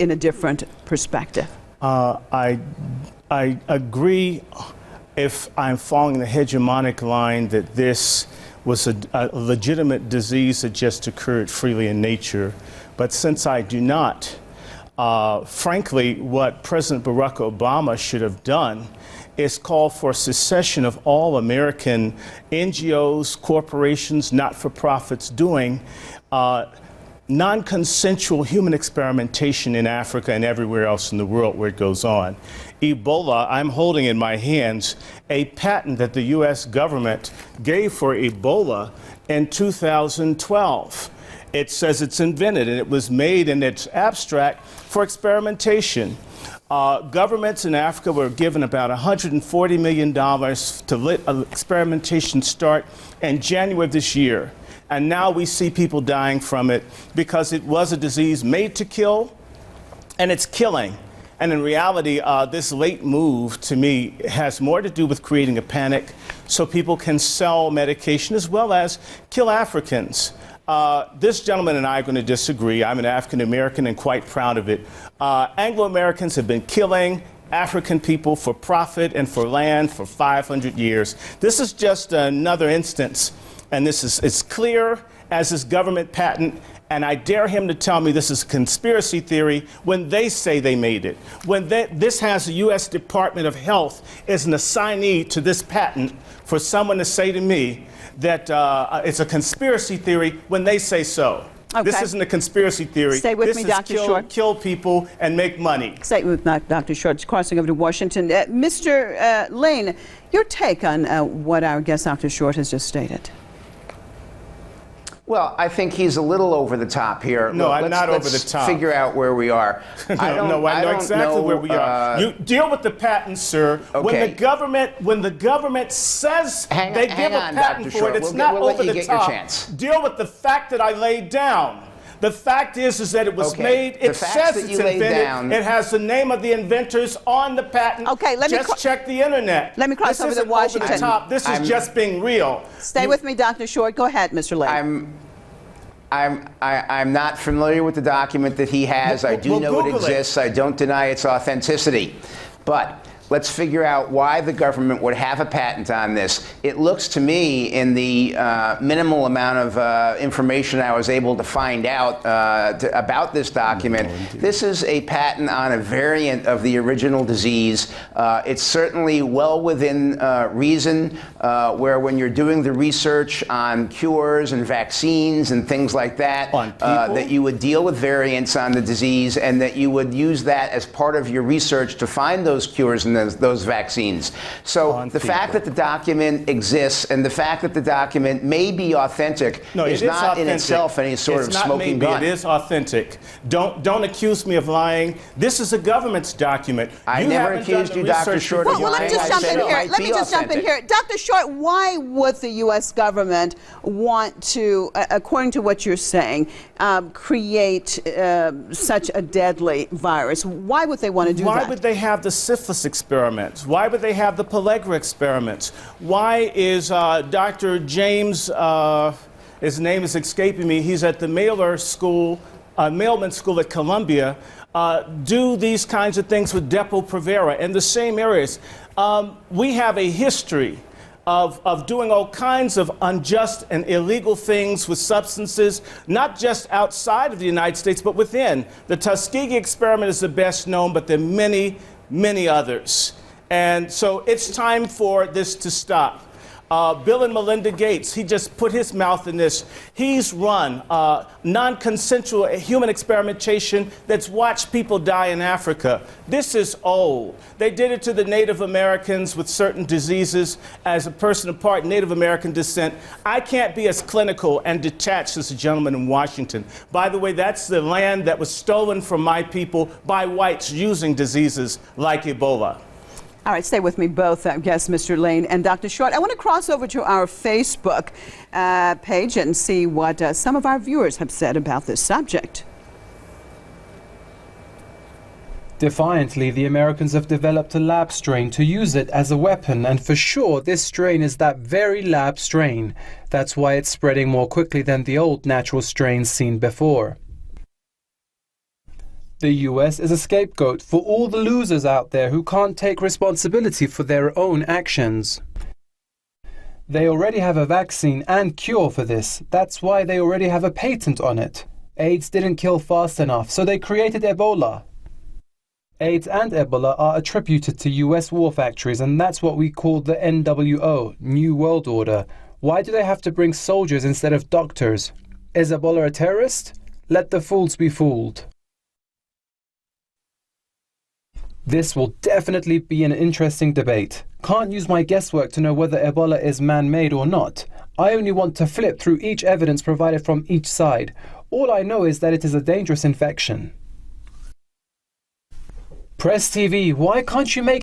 in a different perspective? I agree, if I'm following the hegemonic line, that this was a legitimate disease that just occurred freely in nature. But since I do not, frankly, what President Barack Obama should have done is call for secession of all American NGOs, corporations, not-for-profits doing non-consensual human experimentation in Africa and everywhere else in the world where it goes on. Ebola, I'm holding in my hands a patent that the U.S. government gave for Ebola in 2012. It says it's invented and it was made in its abstract for experimentation. Governments in Africa were given about $140 million to let experimentation start in January of this year. And now we see people dying from it because it was a disease made to kill, and it's killing. And in reality, this late move, to me, has more to do with creating a panic so people can sell medication as well as kill Africans. This gentleman and I are going to disagree. I'm an African American and quite proud of it. Anglo-Americans have been killing African people for profit and for land for 500 years. This is just another instance, and this is as clear as this government patent, and I dare him to tell me this is a conspiracy theory when they say they made it. When this has the U.S. Department of Health as an assignee to this patent, for someone to say to me that it's a conspiracy theory when they say so. Okay. This isn't a conspiracy theory. Stay with me, Dr. Short. Kill people and make money. Stay with Dr. Short. Crossing over to Washington. Mr. Lane, your take on what our guest, Dr. Short, has just stated. Well, I think he's a little over the top here. No, I'm not over the top. Let's figure out where we are. I know exactly where we are. You deal with the patent, sir. Okay. When the government says they give a patent for it, it's not over the top. Deal with the fact that I laid down. The fact is that it was made. It says it's invented. It has the name of the inventors on the patent. Okay, just check the internet. Let me cross over to Washington. Over the top. This is just being real. Stay with me, Dr. Short. Go ahead, Mr. Lane. I'm not familiar with the document that he has. I do know it exists. I don't deny its authenticity. But let's figure out why the government would have a patent on this. It looks to me, in the minimal amount of information I was able to find out about this document, this is a patent on a variant of the original disease. It's certainly well within reason, where when you're doing the research on cures and vaccines and things like that, that you would deal with variants on the disease and that you would use that as part of your research to find those cures and those vaccines. So the fact that the document exists and the fact that the document may be authentic is not in itself any sort of smoking gun. It is authentic. Don't accuse me of lying. This is a government's document. I never accused you, Dr. Short, of lying. Let me just jump in here. Dr. Short, why would the U.S. government want to, according to what you're saying, create such a deadly virus? Why would they want to do that? Why would they have the syphilis experiments? Why would they have the pellagra experiments? Why is Dr. James, his name is escaping me, he's at the Mailman School at Columbia, do these kinds of things with Depo-Provera in the same areas? We have a history of doing all kinds of unjust and illegal things with substances, not just outside of the United States, but within. The Tuskegee experiment is the best known, but there are many, many others. And so it's time for this to stop. Bill and Melinda Gates, he just put his mouth in this. He's run non-consensual human experimentation that's watched people die in Africa. This is old. They did it to the Native Americans with certain diseases. As a person of part Native American descent, I can't be as clinical and detached as the gentleman in Washington. By the way, that's the land that was stolen from my people by whites using diseases like Ebola. All right, stay with me both, guests, Mr. Lane and Dr. Short. I want to cross over to our Facebook page and see what some of our viewers have said about this subject. Defiantly, the Americans have developed a lab strain to use it as a weapon, and for sure this strain is that very lab strain. That's why it's spreading more quickly than the old natural strains seen before. The US is a scapegoat for all the losers out there who can't take responsibility for their own actions. They already have a vaccine and cure for this. That's why they already have a patent on it. AIDS didn't kill fast enough, so they created Ebola. AIDS and Ebola are attributed to US war factories, and that's what we call the NWO, New World Order. Why do they have to bring soldiers instead of doctors? Is Ebola a terrorist? Let the fools be fooled. This will definitely be an interesting debate. Can't use my guesswork to know whether Ebola is man-made or not. I only want to flip through each evidence provided from each side. All I know is that it is a dangerous infection. Press TV, why can't you make